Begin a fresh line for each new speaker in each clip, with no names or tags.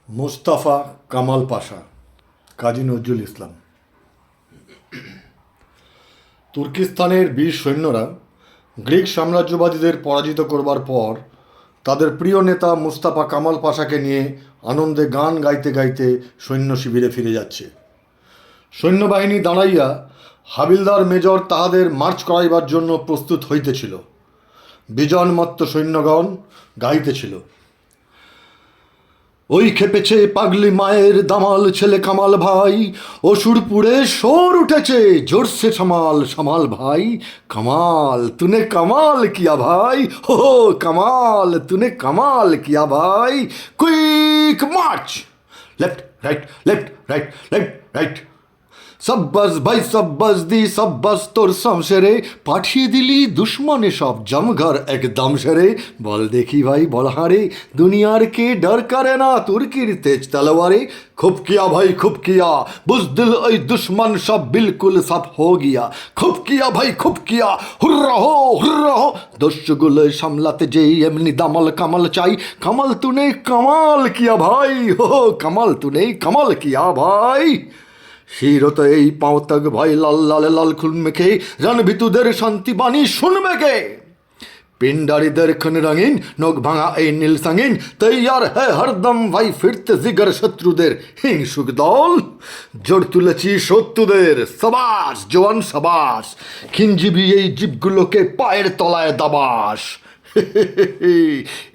মোস্তফা কামাল পাশা, কাজী নজরুল ইসলাম। তুর্কিস্তানের বীর সৈন্যরা গ্রিক সাম্রাজ্যবাদীদের পরাজিত করবার পর তাদের প্রিয় নেতা মুস্তাফা কামাল পাশাকে নিয়ে আনন্দে গান গাইতে গাইতে সৈন্য শিবিরে ফিরে যাচ্ছে। সৈন্যবাহিনী দাঁড়াইয়া হাবিলদার মেজর তাহাদের মার্চ করাইবার জন্য প্রস্তুত হইতেছিল। বিজনমত্ত সৈন্যগণ গাইতেছিল, ওই খেপেছে পাগলি মায়ের দামাল ছেলে কামাল ভাই, অসুরপুরে শোর উঠেছে জোরসে সামাল সামাল ভাই। কামাল তুনে কামাল কিয়া ভাই, হো কামাল তুনে কামাল কিয়া ভাই। Quick march, left right left right left right. সব্বাস ভাই সব্বাস দি সব্বাস তোর সংসারে, পাঠিয়ে দিলি দুশ্মনে সব জমঘর একদম সেরে। বল দেখি ভাই বল হারে, দুনিয়ার কে ডর করে না তুর্কির তেজ তলোয়ারে। খুব কিয়া ভাই খুব কিয়া, বুজদিল ওই দুশ্মন সব বিলকুল সব হো গিয়া। খুব কিয়া ভাই খুব কিয়া, হুর্রা হো হুর্রা হো। দস্যুগুলো সামলাতে যেই এমনি দামাল কামাল চাই। কামাল তুনে কামাল কিয়া ভাই, হো কামাল তুনে কামাল কিয়া ভাই। শিরত এই পাঁও তক ভাই লাল লাল লাল খুন মেখে, রণভিতুদের শান্তি বাণী শুনবে কে। পিন্ডারিদের খুন রঙিন, নখ ভাঙা এই নীল সঙ্গিন, তৈয়ার হ্যাঁ হরদম ভাই ফিরতে জিগর শত্রুদের হিংসুক দল। জোর তুলেছি শত্রুদের, সাবাস জওয়ান সাবাস, খিনজিবি এই জীবগুলোকে পায়ের তলায় দাবাস।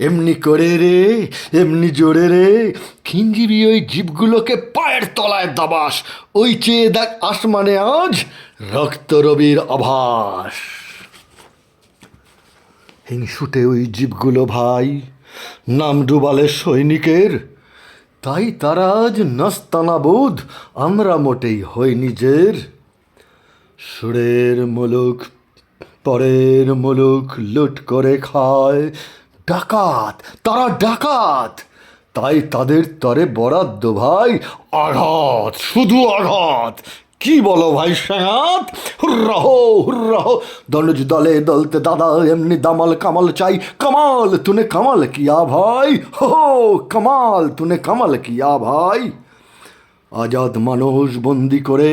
এমনি করে রে এমনি জোরে রে, খিনজিবি ওই জীবগুলোকে পায়ের তলায় দাবাস। ওই চেয়ে দেখ আসমানে আজ রক্ত রবির আভাস। হিংসুটে ওই জীবগুলো ভাই, নাম ডুবালে সৈনিকের, তাই তারা আজ নাস্তানাবোধ, আমরা মোটেই হই নিজের। সুরের মুলুক পরের মুলুক লুট করে খায়, ডাকাত তারা ডাকাত, তাই তাদের তরে বরাদ্দ ভাই আঘাত শুধু আঘাত। কি বলো ভাই সাঁত, হুর্রা হো দণ্ডজ দলে দলতে দাদা এমনি দামাল কামাল চাই। কামাল তুনে কামাল কিয়া ভাই, হো কামাল তুনে কামাল কিয়া ভাই। আজাদ মানুষ বন্দি করে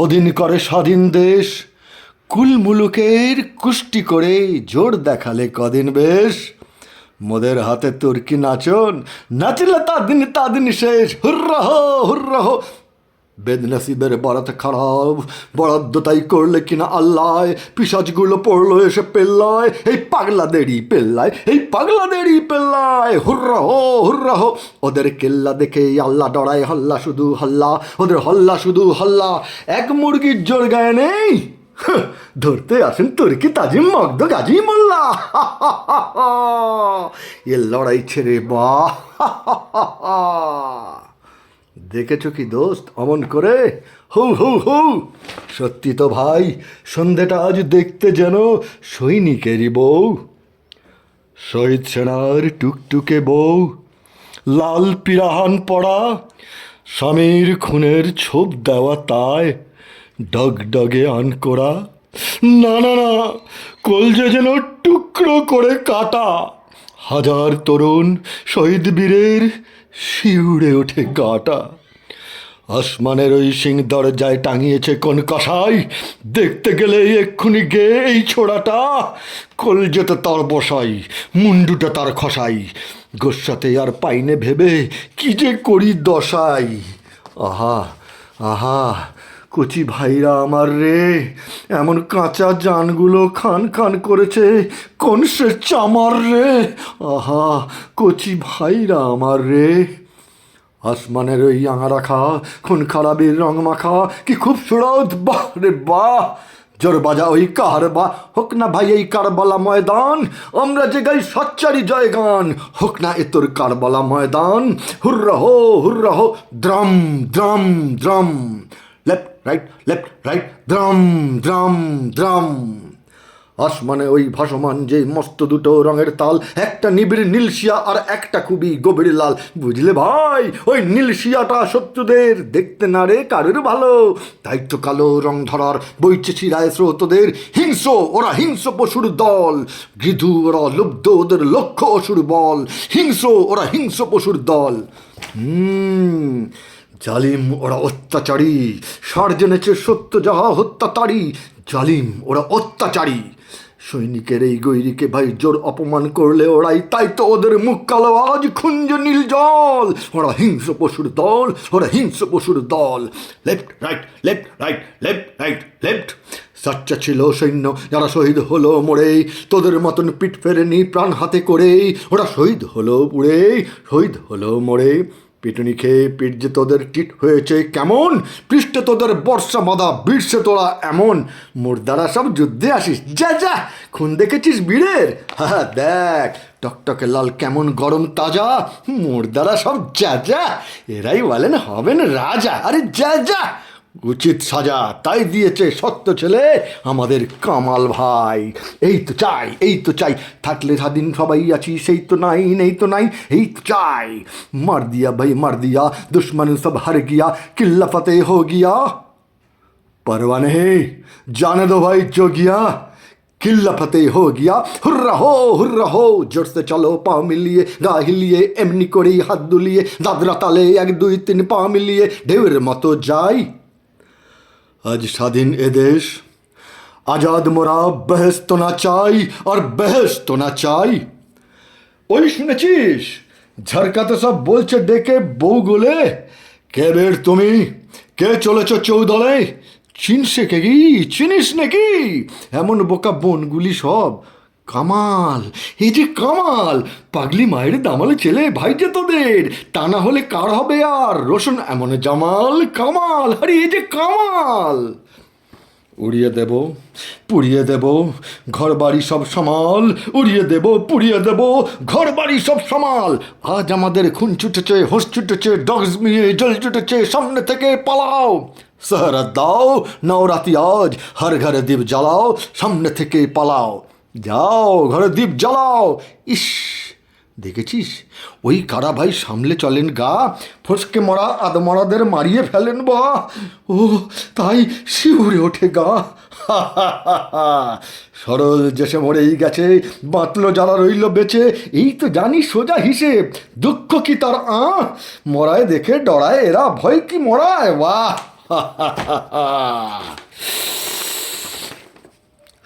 অধীন করে স্বাধীন দেশ, কুল মুলুকের কুষ্টি করে জোর দেখালে কদিন বেশ। মোদের হাতে তুর্কি নাচন, নাচলে তাদিন শেষ। হুর্রা হো বেদনসিবের বরাত খারাপ, বরাদ্দ তাই করলে কিনা আল্লাহ। পিসাজগুলো পড়লো এসে পেল্লায়, এই পাগলাদেরই পেল্লায়, এই পাগলাদেরই পেল্লায়। হুর্রা হো ওদের কেল্লা দেখে আল্লাহ ডরায়, হল্লা শুধু হল্লা, ওদের হল্লা শুধু হল্লা। এক মুরগির জোর গায়ে নেই, ধরতে আসেন তুর্কি তাজিম মগদ গাজী মোল্লা। এ লড়াই ছেড়ে বাহ। দেখেছ কি দোস্ত অমন করে, হু হু হু। সত্যি তো ভাই সন্ধেটা আজ দেখতে যেন সৈনিকেরই বউ। শহীদ সেনার টুকটুকে বউ, লাল পিরাহান পড়া, স্বামীর খুনের ছোপ দেওয়া তায় ডগডগে আনকোড়া। না না না, কলজে যেন টুকরো করে কাটা। হাজার তরুণ শহীদ বীরের শিউরে ওঠে গাটা। আসমানের ওই সিং দরজায় টাঙিয়েছে কোন কষাই, দেখতে গেলে এক্ষুনি গে এই ছোড়াটা। কলজেতে তার বসাই, মুন্ডুটা তার খসাই, গোস্বাতে আর পাইনে ভেবে কি যে করি দশাই। আহা আহা কচি ভাইরা আমার রে, এমন কাঁচা জানগুলো খান খান করেছে কোন সে চামার রে। আহা কচি ভাইরা আমার রে। আসমানের ওই আঙা রাখা, খুন খারাপির রং মাখা, কি খুবসুরত বাহ রে বাহ। জোর বাজা ওই কার বা, হোক না ভাই এই কারবালা ময়দান, আমরা যে গাই সচ্চারি জয়গান। হোক না এ তোর কারবালা ময়দান, হুর্রা হো drum drum drum. Left right drum drum drum. আসমানে ওই ভাসমান যে মস্ত দুটো রঙের তাল, একটা নিবিড় নীলশিয়া আর একটা খুবই গভীর লাল। বুঝলে ভাই, ওই নীলশিয়াটা শত্রুদের দেখতে না রে কারোর ভালো, তাই তো কালো রং ধরার বইছে শিরায় স্রোতদের। হিংস্র ওরা, হিংস্র পশুর দল, গৃধু ওরা, লুব্ধ ওদের লক্ষ্য অসুর বল। হিংস্র ওরা, হিংস্র পশুর দল। জালিম ওরা অত্যাচারী, সার জেনেছে সত্য যাহা হত্যাতারী। জালিম ওরা অত্যাচারী, সৈনিকের এই গৈরিকে ভাই জোর অপমান করলে ওরাই, তাই তো ওদের মুখ কালো আজ খুঞ্জ নীল জল। ওরা হিংস্র পশুর দল, ওরা হিংস্র পশুর দল। Left right, left right, left right, left. সাচ্চা ছিল সৈন্য যারা শহীদ হলো মরেই, তোদের মতন পিঠ ফেরেনি প্রাণ হাতে করেই। ওরা শহীদ হলো পুড়েই, শহীদ হলো মরে। পিটুনি খেয়ে পিঠ যে তোদের টিট হয়েছে কেমন, পৃষ্ঠে তোদের বর্ষা বাঁধা বীরসে তোরা এমন। মুর্দারা সব যুদ্ধে আসিস, যা যা, খুন দেখেছিস বীরের? হ্যাঁ দেখ টকটকে লাল কেমন গরম তাজা। মুর্দারা সব যা যা, এরাই বলেন হবেন রাজা। আরে যা যা, উচিত সাজা তাই দিয়েছে সত্য ছেলে আমাদের কামাল ভাই। এই তো চাই, এই তো চাই, থাকলে স্বাধীন সবাই আছি, সেই তো নাই, নেই তো নাই, এই তো চাই। মার দিয়া ভাই মার দিয়া, দুশ্মন সব হার গিয়া, কিল্লা ফতে হো গিয়া। परवा नहीं, जाने दो भाई जोगिया, किल्ला फतेह हो गया। हुर्रा हो, जोर से चलो पाँव मिलिए, गा हिलिए, एमनी करी हाथ दुलिए, दादरा ताले एक दुई तीन पाँव मिलिए, ढेर मतो जाई। আজ স্বাধীন এদেশ, আজাদ মোরা, বেহেশত না চাই আর বেহেশত না চাই। ওই শুনেছিস, ঝাড়কাতে সব বলছে ডেকে বউগুলে, কে বের তুমি, কে চলেছ চৌদলে, চিনছে কে কি, চিনিস নাকি? এমন বোকা বোনগুলি সব। কামাল, এই যে কামাল, পাগলি মায়ের দামালে ছেলে ভাই যে তোদের, তা না হলে কার হবে আর রোশন এমন জামাল। কামাল, আরে এই যে কামাল। উড়িয়ে দেব, পুড়িয়ে দেব ঘর বাড়ি সব সামাল, উড়িয়ে দেব, পুড়িয়ে দেব ঘর বাড়ি সব সামাল। আজ আমাদের খুন ছুটেছে, হোস ছুটেছে, ডগস মিয়ে জল ছুটেছে, সামনে থেকে পালাও। সাহারা দাও নওরাতি আজ, হর ঘরে দ্বীপ জ্বালাও, সামনে থেকে পালাও। যাও ঘরে দ্বীপ জ্বালাও। ইস, দেখেছিস ওই কারা ভাই সামলে চলেন গা, ফসকে মরা আদমরাদের মারিয়ে ফেলেন বা। ও তাই শিউরে ওঠে গা। সরল যেসে মরেই গেছে, বাঁচলো যারা রইল বেঁচে, এই তো জানি সোজা হিসেব। দুঃখ কি তার মরায় দেখে ডরায় এরা, ভয় কি মরায়। বাহ,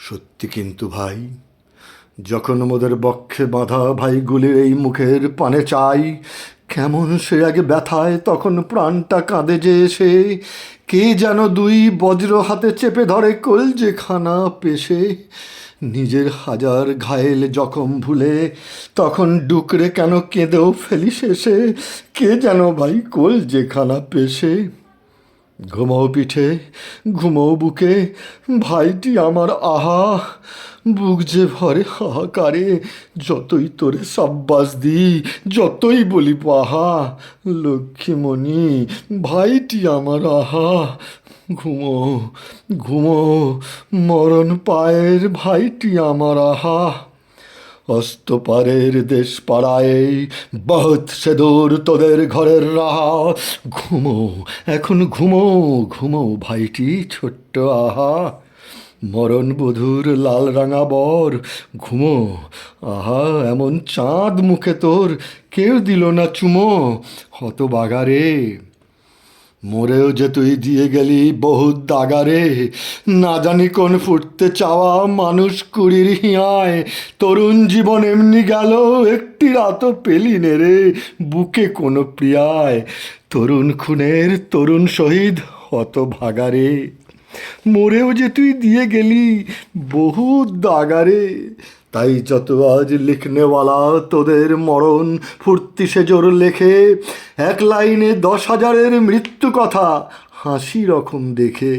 সত্যি কিন্তু ভাই, যখন মোদের বক্ষে বাঁধা ভাইগুলির এই মুখের পানে চাই, কেমন সে আগে ব্যথায় তখন প্রাণটা কাঁদে যে এসে। কে যেন দুই বজ্র হাতে চেপে ধরে কলজেখানা পেশে, নিজের হাজার ঘায়েল জখম ভুলে তখন ডুকরে কেন কেঁদেও ফেলি শেষে। কে যেন ভাই কলজেখানা পেশে। ঘুমো পিঠে, ঘুমো বুকে, ভাইটি আমার আহা, বুক যে ভরে হাহাকারে, যতই তোরে সাব্বাস দি, যতই বলি পাহা। লক্ষ্মীমণি ভাইটি আমার আহা, ঘুমো ঘুমো মরণ পায়ের ভাইটি আমার আহা। অস্তপারের দেশ পাড়ায় বহুত সে দূর তোদের ঘরের রাহা। ঘুমো এখন ঘুমো, ঘুমো ভাইটি ছোট্ট আহা। মরণ বধূর লাল রাঙা বর, ঘুমো আহা। এমন চাঁদ মুখে তোর কেউ দিল না চুমো, হতবাগারে। মরেও যে তুই দিয়ে গেলি বহুত দাগারে, না জানি কোন ফুটতে চাওয়া মানুষ কুড়ির হিয়ায়। তরুণ জীবন এমনি গেল, একটি রাতও পেলি নে রে বুকে কোনো প্রিয়ায়। তরুণ খুনের তরুণ শহীদ হতভাগারে, মরেও যে তুই দিয়ে গেলি বহুত দাগারে। তাই যত আজ লিখনেওয়ালা তোদের মরণ ফুর্তি সেজোর লেখে, এক লাইনে 10,000-এর মৃত্যু কথা হাসি রকম দেখে।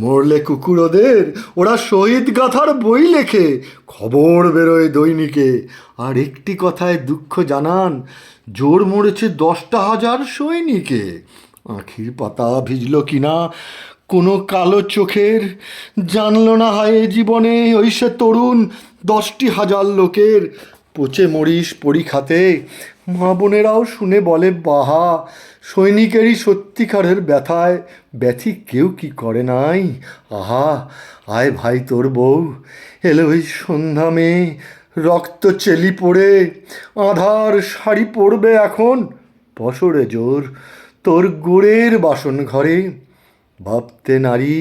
মরলে কুকুরদের ওরা শহীদ গাথার বই লেখে, খবর বেরোয় দৈনিকে। আর একটি কথায় দুঃখ জানান, জোর মরেছে 10,000 সৈনিকে। আখির পাতা ভিজল কিনা কোনো কালো চোখের, জানলো না হায় জীবনে ওই সে তরুণ 10,000 লোকের পচে মরিস পরীক্ষাতে। মা বোনেরাও শুনে বলে বাহা, সৈনিকেরই সত্যিকারের ব্যথায় ব্যথি কেউ কি করে নাই। আহা, আয় ভাই তোর বউ এলো ওই সন্ধ্যা মেয়ে, রক্ত চেলি পড়ে আধার শাড়ি পরবে এখন, বছরে জোর তোর গুড়ের বাসন ঘরে। ভাবতে নারী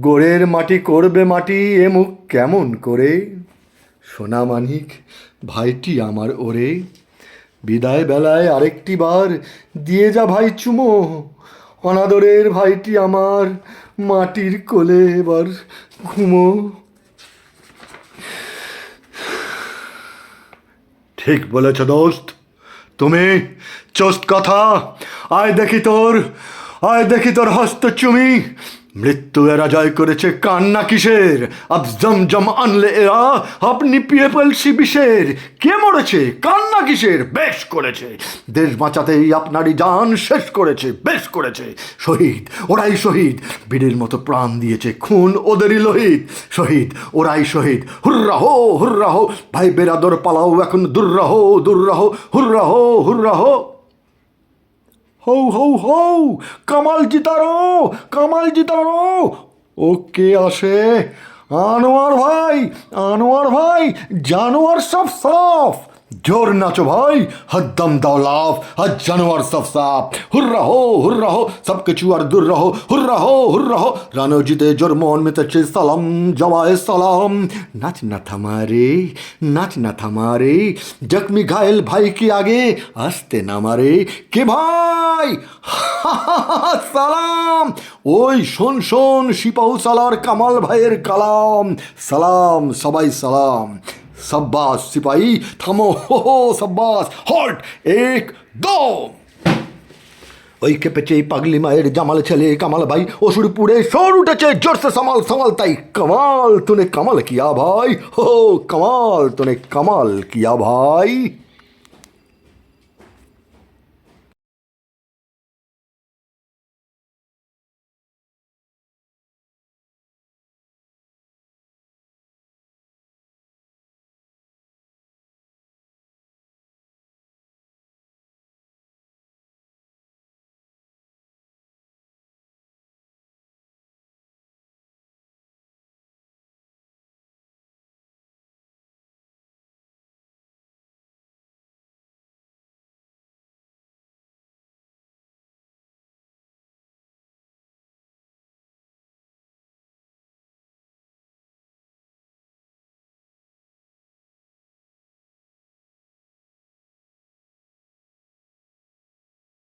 গোড়ের মাটি করবে মাটি, এ মুখ কেমন করে। সোনা মানিক ভাইটি আমার ওরে, বিদায় বেলায় আরেকটি বার দিয়ে যা ভাই চুমো। অনাদরের ভাইটি আমার মাটির কোলে এবার ঘুমো। ঠিক বলেছ দোস্ত তুমি, চোস্ত কথা। আয় দেখি তোর হস্ত চুমি। মৃত্যু এরা জয় করেছে, কান্না কিসের? আব জমজম আনলে এরা আপনি পিয়ে ফেলছি বিষের। কে মরেছে, কান্না কিসের? বেশ করেছে, দেশ বাঁচাতেই আপনারই জান শেষ করেছে, বেশ করেছে। শহীদ ওরাই শহীদ, বীরের মতো প্রাণ দিয়েছে, খুন ওদেরই লোহিত। শহীদ ওরাই শহীদ, হুর্রা হো হুর্রা হো। ভাই বেরাদর পালাও এখন, দুর্রাহ দুর্রাহ, হুর্রা হো হুর্রা হো। হৌ হৌ হৌ, কামাল জিতারো। ওকে আসে আনোয়ার ভাই, জানোয়ার সব সাফ। জোর নাচো ভাই, হদ্দম দাও লাফ, আর জানোয়ার সব সাফ। হুর্রা হো সব কিছু আর দূর রহো, হুর্রা হো। রানো জিতে জোর মন মেতেছে, সালাম জওয়ায় সালাম। নাচ না থামারে, জখমি ঘায়েল ভাই কি আগে আসতে না মারে। কে ভাই সালাম, ওই শোন সিপাহু সালার কামাল ভাইয়ের কালাম। সালাম সবাই সালাম। সাব্বাস সিপাহী, থামো, হো সাব্বাস, হল্ট, এক দো। ওই কেঁপেছে পাগলি মায়ের জামাল ছেলে কামাল ভাই, অসুর পুড়ে সর উঠেছে জোরসে সামাল তাই। কামাল তুনে কামাল কিয়া ভাই, হো কামাল তুনে কামাল কিয়া ভাই।